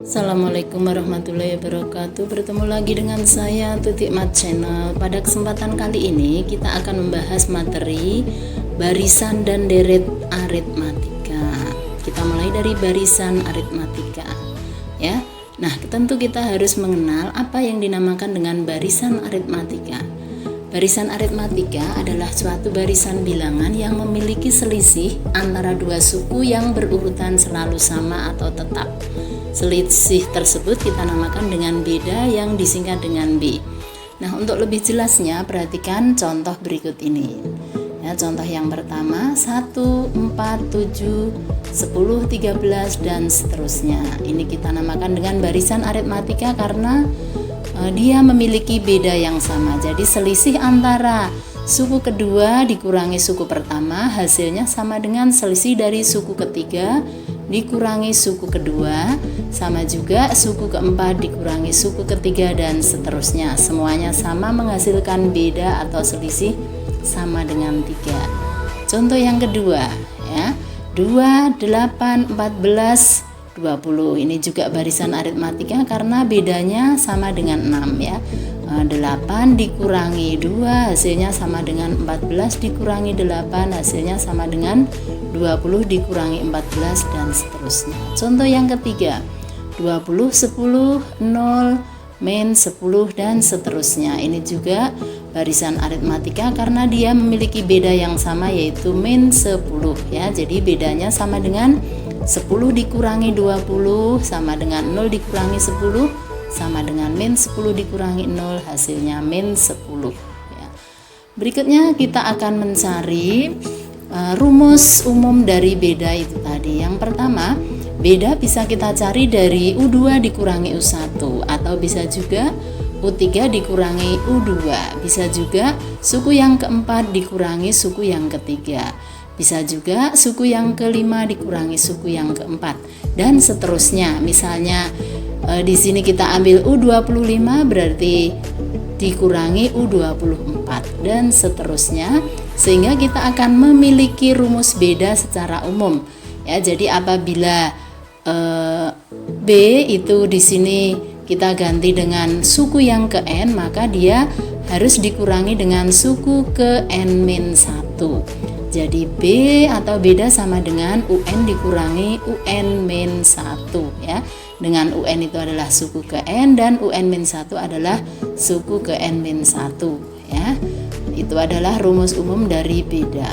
Assalamualaikum warahmatullahi wabarakatuh. Bertemu lagi dengan saya Tuti Mat Channel. Pada kesempatan kali ini kita akan membahas materi barisan dan deret aritmatika. Kita mulai dari barisan aritmatika ya. Nah, tentu kita harus mengenal apa yang dinamakan dengan barisan aritmatika. Barisan aritmatika adalah suatu barisan bilangan yang memiliki selisih antara dua suku yang berurutan selalu sama atau tetap. Selisih tersebut kita namakan dengan beda yang disingkat dengan B. Nah, untuk lebih jelasnya perhatikan contoh berikut ini. Ya, contoh yang pertama 1, 4, 7, 10, 13 dan seterusnya. Ini kita namakan dengan barisan aritmatika karena dia memiliki beda yang sama. Jadi selisih antara suku kedua dikurangi suku pertama hasilnya sama dengan selisih dari suku ketiga dikurangi suku kedua, sama juga suku keempat dikurangi suku ketiga dan seterusnya. Semuanya sama menghasilkan beda atau selisih sama dengan 3. Contoh yang kedua ya, 2, 8, 14, 20. Ini juga barisan aritmatika karena bedanya sama dengan 6 ya. 8 dikurangi 2 hasilnya sama dengan 14 dikurangi 8 hasilnya sama dengan 20 dikurangi 14 dan seterusnya. Contoh yang ketiga 20, 10, 0, min 10 dan seterusnya. Ini juga barisan aritmatika karena dia memiliki beda yang sama yaitu min 10 ya. Jadi bedanya sama dengan 10 dikurangi 20 sama dengan 0 dikurangi 10 sama dengan min 10 dikurangi 0 hasilnya min 10 ya. Berikutnya kita akan mencari rumus umum dari beda itu tadi. Yang pertama, beda bisa kita cari dari U2 dikurangi U1 atau bisa juga U3 dikurangi U2, bisa juga suku yang keempat dikurangi suku yang ketiga, bisa juga suku yang kelima dikurangi suku yang keempat dan seterusnya. Misalnya di sini kita ambil U25 berarti dikurangi U24 dan seterusnya, sehingga kita akan memiliki rumus beda secara umum ya. Jadi apabila B itu di sini kita ganti dengan suku yang ke N, maka dia harus dikurangi dengan suku ke N-1. Jadi B atau beda sama dengan UN dikurangi UN-1 ya. Dengan UN itu adalah suku ke N dan UN-1 adalah suku ke N-1 ya. Itu adalah rumus umum dari beda.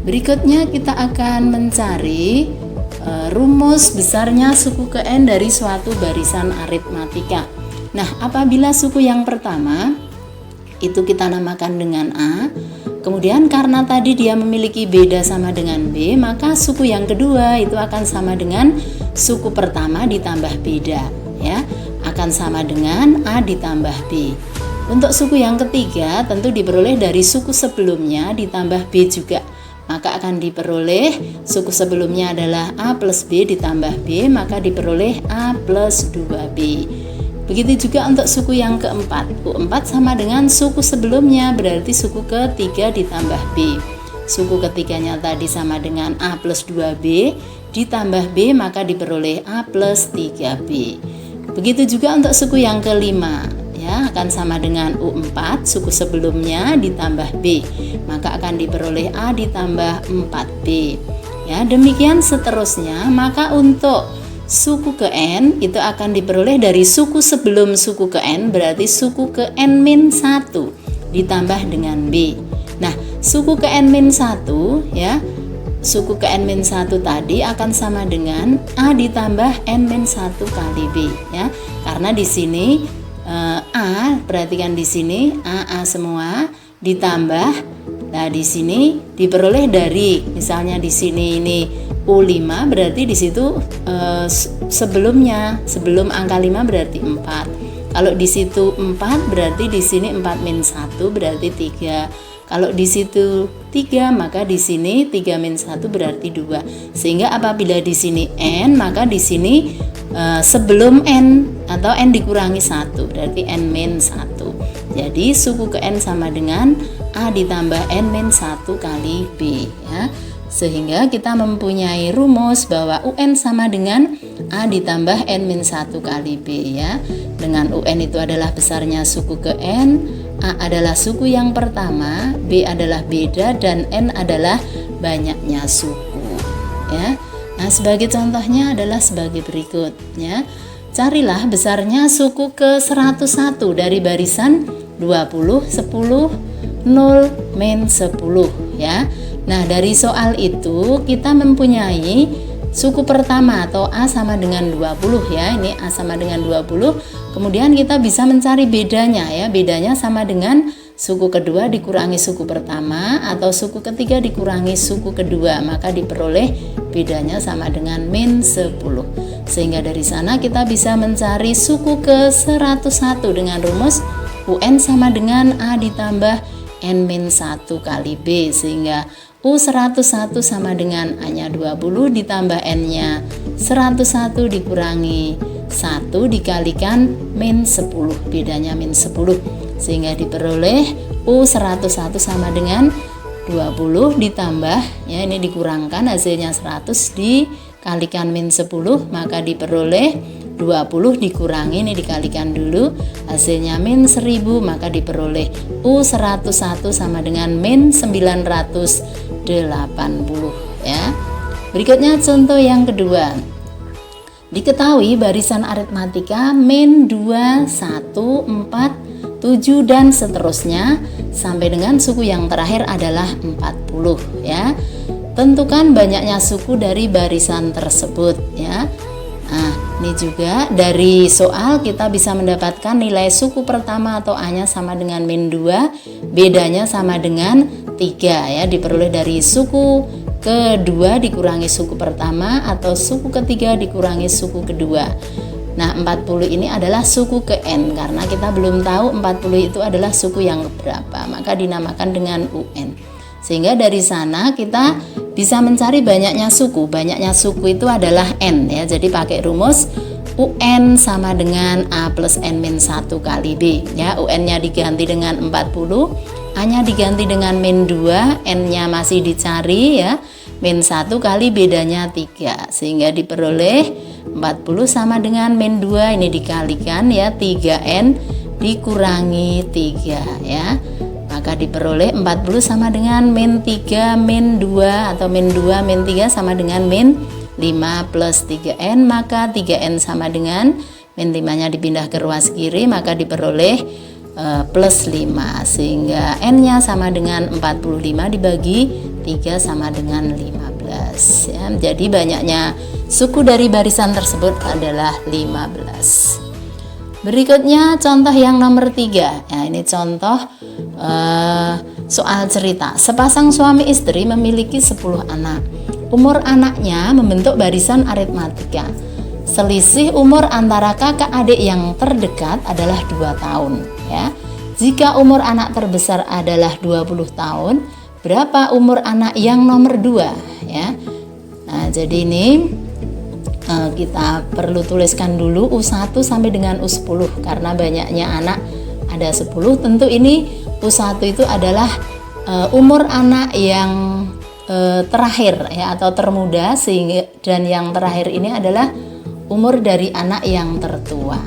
Berikutnya kita akan mencari rumus besarnya suku ke N dari suatu barisan aritmatika. Nah, apabila suku yang pertama itu kita namakan dengan A, kemudian karena tadi dia memiliki beda sama dengan B, maka suku yang kedua itu akan sama dengan suku pertama ditambah beda ya, akan sama dengan A ditambah B. Untuk suku yang ketiga tentu diperoleh dari suku sebelumnya ditambah B juga, maka akan diperoleh suku sebelumnya adalah A plus B ditambah B, maka diperoleh A plus 2B. Begitu juga untuk suku yang keempat, U4 sama dengan suku sebelumnya berarti suku ketiga ditambah B. Suku ketiganya tadi sama dengan A plus 2B ditambah B, maka diperoleh A plus 3B. Begitu juga untuk suku yang kelima ya, akan sama dengan U4 suku sebelumnya ditambah B, maka akan diperoleh A ditambah 4B ya. Demikian seterusnya. Maka untuk suku ke N itu akan diperoleh dari suku sebelum suku ke N berarti suku ke N-1 ditambah dengan B. Nah, suku ke N-1 ya, suku ke N-1 tadi akan sama dengan A ditambah N-1 kali B ya. Karena di sini A, perhatikan di sini A semua ditambah, nah di sini diperoleh dari, misalnya di sini ini U5 berarti di situ sebelumnya, sebelum angka 5 berarti 4. Kalau di situ 4 berarti di sini 4-1 berarti 3. Kalau di situ 3 maka di sini 3-1 berarti 2. Sehingga apabila di sini N, maka di sini sebelum N atau N dikurangi 1 berarti N-1. Jadi suku ke N sama dengan A ditambah N-1 kali B ya. Sehingga kita mempunyai rumus bahwa UN sama dengan A ditambah N-1 kali B ya. Dengan UN itu adalah besarnya suku ke N, A adalah suku yang pertama, B adalah beda, dan N adalah banyaknya suku ya. Nah, sebagai contohnya adalah sebagai berikut ya. Carilah besarnya suku ke 101 dari barisan 20, 10, 0, min 10 ya. Nah, dari soal itu kita mempunyai suku pertama atau A sama dengan 20 ya. Ini A sama dengan 20. Kemudian kita bisa mencari bedanya ya. Bedanya sama dengan suku kedua dikurangi suku pertama atau suku ketiga dikurangi suku kedua, maka diperoleh bedanya sama dengan min 10. Sehingga dari sana kita bisa mencari suku ke 101 dengan rumus UN sama dengan A ditambah N-1 kali B, sehingga U101 sama dengan A-nya 20 ditambah N-nya 101 dikurangi 1 dikalikan min 10, bedanya min 10, sehingga diperoleh U101 sama dengan 20 ditambah ya, ini dikurangkan hasilnya 100 dikalikan min 10, maka diperoleh 20 dikurangi, ini dikalikan dulu, hasilnya min 1000, maka diperoleh U101 sama dengan min 980 ya. Berikutnya contoh yang kedua. Diketahui barisan aritmatika min 2, 1, 4, 7 dan seterusnya sampai dengan suku yang terakhir adalah 40 ya. Tentukan banyaknya suku dari barisan tersebut ya. Nah, ini juga dari soal kita bisa mendapatkan nilai suku pertama atau A-nya sama dengan min 2, bedanya sama dengan 3 ya, diperoleh dari suku kedua dikurangi suku pertama atau suku ketiga dikurangi suku kedua. Nah, 40 ini adalah suku ke N karena kita belum tahu 40 itu adalah suku yang berapa, maka dinamakan dengan UN. Sehingga dari sana kita bisa mencari banyaknya suku. Banyaknya suku itu adalah N ya. Jadi pakai rumus UN sama dengan A plus N-1 kali B ya. UN-nya diganti dengan 40, A-nya diganti dengan min 2, N-nya masih dicari ya. Min 1 kali bedanya 3, sehingga diperoleh 40 sama dengan min 2, ini dikalikan ya, 3N dikurangi 3 ya. Maka diperoleh 40 sama dengan min 3 min 2 atau min 2 min 3 sama dengan min 5 plus 3N, maka 3N sama dengan min 5-nya dipindah ke ruas kiri, maka diperoleh plus 5, sehingga N-nya sama dengan 45 dibagi 3 sama dengan 15 ya. Jadi banyaknya suku dari barisan tersebut adalah 15. Berikutnya contoh yang nomor 3 ya, ini contoh soal cerita. Sepasang suami istri memiliki 10 anak. Umur anaknya membentuk barisan aritmatika. Selisih umur antara kakak adik yang terdekat adalah 2 tahun ya. Jika umur anak terbesar adalah 20 tahun, berapa umur anak yang nomor 2 ya. Nah, jadi ini kita perlu tuliskan dulu U1 sampai dengan U10 karena banyaknya anak ada 10. Tentu ini U1 itu adalah umur anak yang terakhir ya atau termuda, sehingga dan yang terakhir ini adalah umur dari anak yang tertua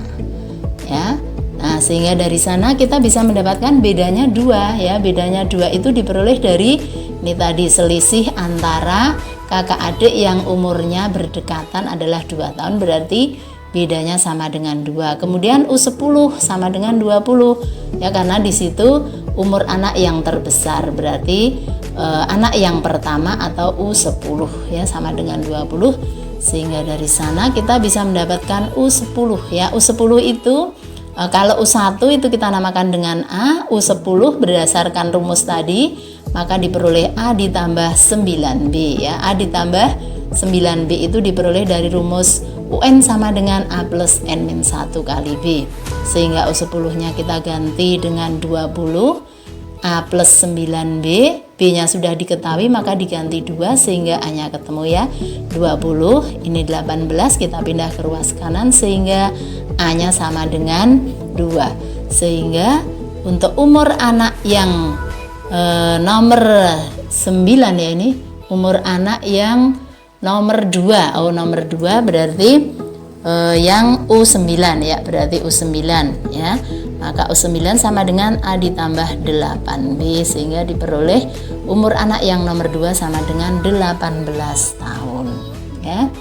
ya. Nah, sehingga dari sana kita bisa mendapatkan bedanya 2 ya. Bedanya 2 itu diperoleh dari ini tadi, selisih antara kakak adik yang umurnya berdekatan adalah 2 tahun, berarti bedanya sama dengan 2. Kemudian U10 sama dengan 20 ya, karena di situ umur anak yang terbesar, berarti anak yang pertama atau U10 ya sama dengan 20, sehingga dari sana kita bisa mendapatkan U10 ya. U10 itu kalau U1 itu kita namakan dengan A, U10 berdasarkan rumus tadi, maka diperoleh A ditambah 9B ya. A ditambah 9B itu diperoleh dari rumus UN sama dengan A plus N-1 kali B, sehingga U10-nya kita ganti dengan 20, A plus 9B, B-nya sudah diketahui maka diganti 2 sehingga A-nya ketemu ya. 20 ini 18, kita pindah ke ruas kanan sehingga A-nya sama dengan 2, sehingga untuk umur anak yang nomor 9 ya, ini umur anak yang nomor 2. Nomor 2 berarti yang U9 ya, berarti U9 ya. Maka U9 sama dengan A ditambah 8B, sehingga diperoleh umur anak yang nomor 2 sama dengan 18 tahun ya.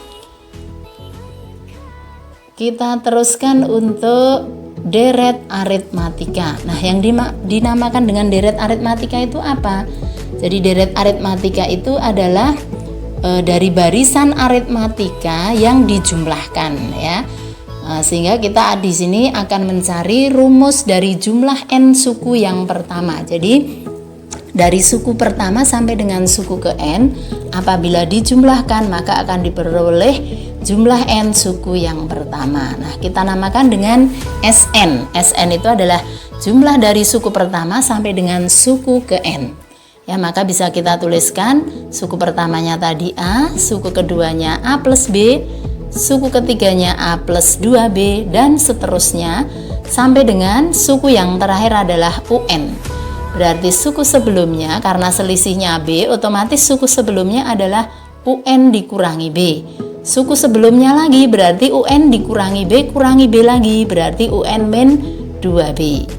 Kita teruskan untuk deret aritmatika. Nah, yang dinamakan dengan deret aritmatika itu apa? Jadi deret aritmatika itu adalah dari barisan aritmatika yang dijumlahkan ya. Sehingga kita di sini akan mencari rumus dari jumlah n suku yang pertama. Jadi dari suku pertama sampai dengan suku ke n, apabila dijumlahkan maka akan diperoleh jumlah n suku yang pertama. Nah, kita namakan dengan Sn. Sn itu adalah jumlah dari suku pertama sampai dengan suku ke n. Ya, maka bisa kita tuliskan suku pertamanya tadi A, suku keduanya A plus B, suku ketiganya A plus 2B, dan seterusnya sampai dengan suku yang terakhir adalah UN. Berarti suku sebelumnya, karena selisihnya B, otomatis suku sebelumnya adalah UN dikurangi B. Suku sebelumnya lagi berarti UN dikurangi B lagi, berarti UN min 2B.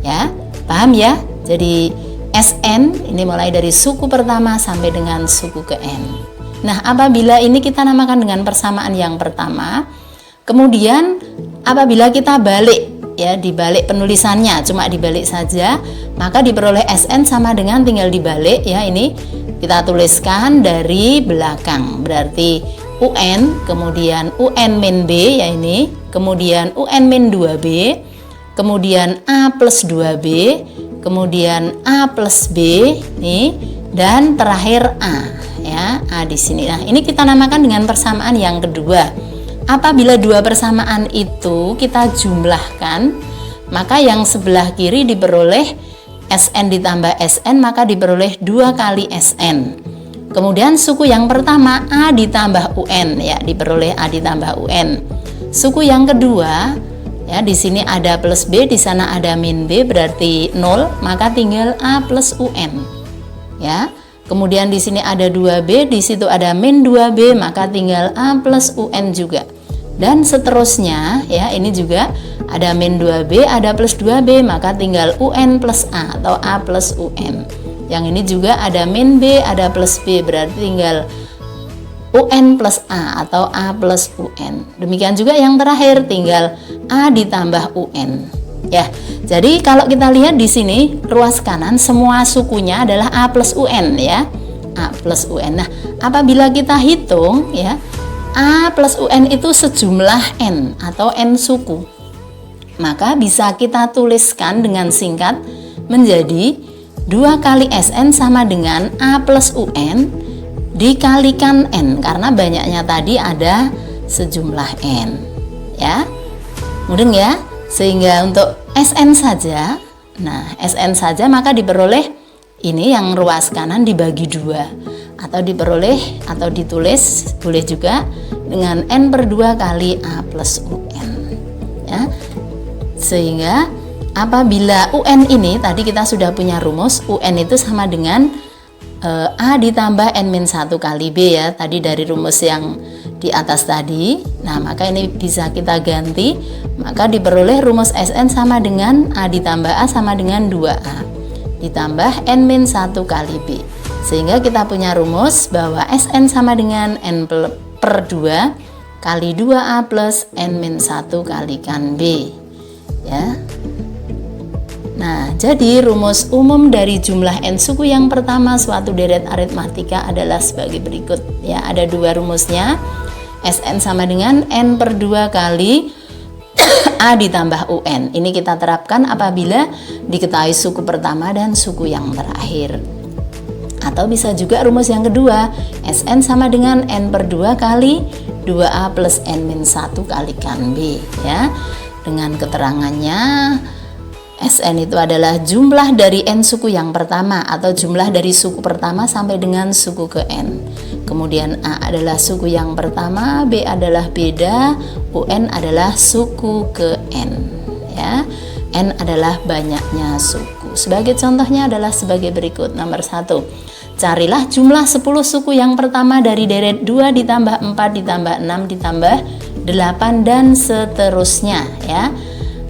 Ya, paham ya? Jadi Sn ini mulai dari suku pertama sampai dengan suku ke n. Nah, apabila ini kita namakan dengan persamaan yang pertama, kemudian apabila kita balik ya, dibalik penulisannya, cuma dibalik saja, maka diperoleh Sn sama dengan tinggal dibalik ya, ini kita tuliskan dari belakang. Berarti UN, kemudian UN min B ya ini, kemudian UN min 2B, kemudian A plus 2B, kemudian A plus B nih, dan terakhir A ya, A di sini. Nah, ini kita namakan dengan persamaan yang kedua. Apabila dua persamaan itu kita jumlahkan, maka yang sebelah kiri diperoleh Sn ditambah Sn, maka diperoleh 2 kali Sn. Kemudian suku yang pertama A ditambah UN ya, diperoleh A ditambah UN. Suku yang kedua ya, di sini ada plus B, di sana ada min B, berarti 0, maka tinggal A plus UN. Ya. Kemudian di sini ada 2B, di situ ada min 2B, maka tinggal A plus UN juga. Dan seterusnya ya, ini juga ada min 2B, ada plus 2B, maka tinggal UN plus A atau A plus UN. Yang ini juga ada min B, ada plus B, berarti tinggal UN plus A atau A plus UN. Demikian juga yang terakhir, tinggal A ditambah UN. Ya, jadi kalau kita lihat di sini ruas kanan semua sukunya adalah A plus UN ya, A plus UN. Nah, apabila kita hitung ya, A plus UN itu sejumlah N atau N suku, maka bisa kita tuliskan dengan singkat menjadi 2 kali Sn sama dengan A plus UN dikalikan N, karena banyaknya tadi ada sejumlah N ya, mudeng ya. Sehingga untuk Sn saja, nah Sn saja maka diperoleh ini yang ruas kanan dibagi 2, atau diperoleh atau ditulis boleh juga dengan N per 2 kali A plus UN ya. Sehingga apabila UN ini tadi kita sudah punya rumus, UN itu sama dengan A ditambah N-1 kali B ya, tadi dari rumus yang di atas tadi. Nah, maka ini bisa kita ganti, maka diperoleh rumus Sn sama dengan A ditambah A sama dengan 2A ditambah N-1 kali B. Sehingga kita punya rumus bahwa Sn sama dengan N per 2 kali 2A plus N-1 kalikan B ya. Nah, jadi rumus umum dari jumlah n suku yang pertama suatu deret aritmatika adalah sebagai berikut ya. Ada 2 rumusnya. Sn sama dengan n per 2 kali A ditambah UN. Ini kita terapkan apabila diketahui suku pertama dan suku yang terakhir. Atau bisa juga rumus yang kedua, Sn sama dengan n per 2 kali 2A plus n-1 kalikan B ya. Dengan keterangannya, Sn itu adalah jumlah dari n suku yang pertama atau jumlah dari suku pertama sampai dengan suku ke n. Kemudian A adalah suku yang pertama, B adalah beda, UN adalah suku ke n ya. N adalah banyaknya suku. Sebagai contohnya adalah sebagai berikut. Nomor 1, Carilah jumlah 10 suku yang pertama dari deret 2 ditambah 4 ditambah 6 ditambah 8 dan seterusnya ya.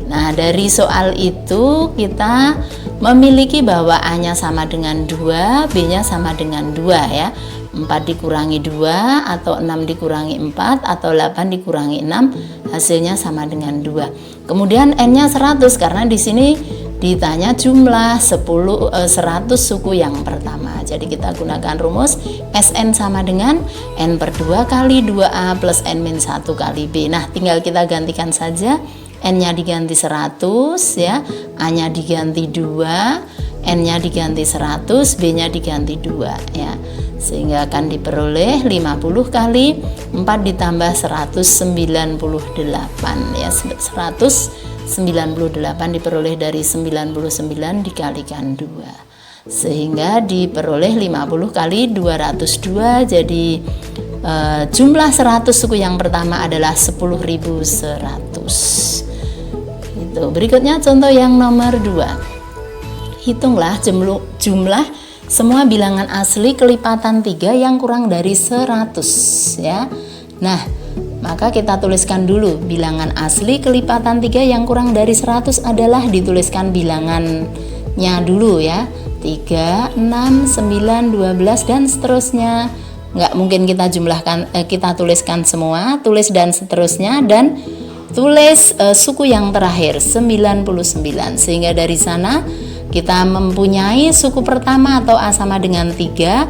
Nah, dari soal itu kita memiliki bahwa A-nya sama dengan 2, B-nya sama dengan 2 ya. 4 dikurangi 2 atau 6 dikurangi 4 atau 8 dikurangi 6 hasilnya sama dengan 2. Kemudian N-nya 100 karena di sini ditanya jumlah 100 suku yang pertama. Jadi kita gunakan rumus SN sama dengan N per 2 kali 2A plus N min 1 kali B. Nah, tinggal kita gantikan saja. N-nya diganti 100 ya, A-nya diganti 2, N-nya diganti 100, B-nya diganti 2 ya. Sehingga akan diperoleh 50 kali 4 ditambah 198 ya. 198 diperoleh dari 99 dikalikan 2 sehingga diperoleh 50 kali 202. Jadi jumlah 100 suku yang pertama adalah 10.100. Itu. Berikutnya contoh yang nomor 2. Hitunglah jumlah semua bilangan asli kelipatan 3 yang kurang dari 100 ya. Nah, maka kita tuliskan dulu bilangan asli kelipatan 3 yang kurang dari 100 adalah dituliskan bilangannya dulu ya. 3, 6, 9, 12 dan seterusnya. Nggak mungkin kita kita tuliskan semua, tulis dan seterusnya dan tulis suku yang terakhir 99. Sehingga dari sana kita mempunyai suku pertama atau A sama dengan 3,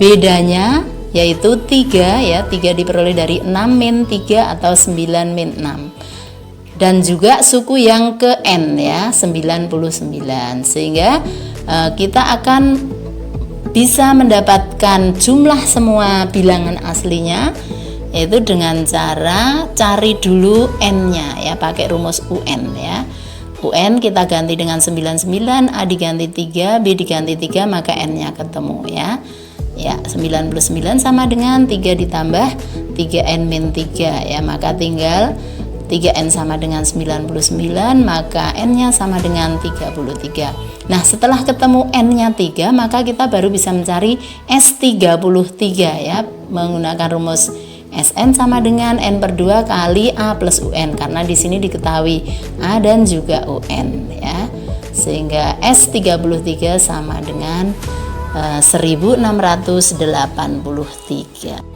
bedanya yaitu 3 ya, 3 diperoleh dari 6 min 3 atau 9 min 6. Dan juga suku yang ke N ya, 99. Sehingga kita akan bisa mendapatkan jumlah semua bilangan aslinya yaitu dengan cara cari dulu N-nya ya, pakai rumus UN ya. UN kita ganti dengan 99, A diganti 3, B diganti 3, maka N-nya ketemu ya. Ya, 99 sama dengan 3 ditambah 3N min 3 ya, maka tinggal 3N sama dengan 99, maka N-nya sama dengan 33. Nah, setelah ketemu N-nya 3, maka kita baru bisa mencari S33 ya, menggunakan rumus SN sama dengan N per 2 kali A plus UN, karena di sini diketahui A dan juga UN ya. Sehingga S33 sama dengan 1683.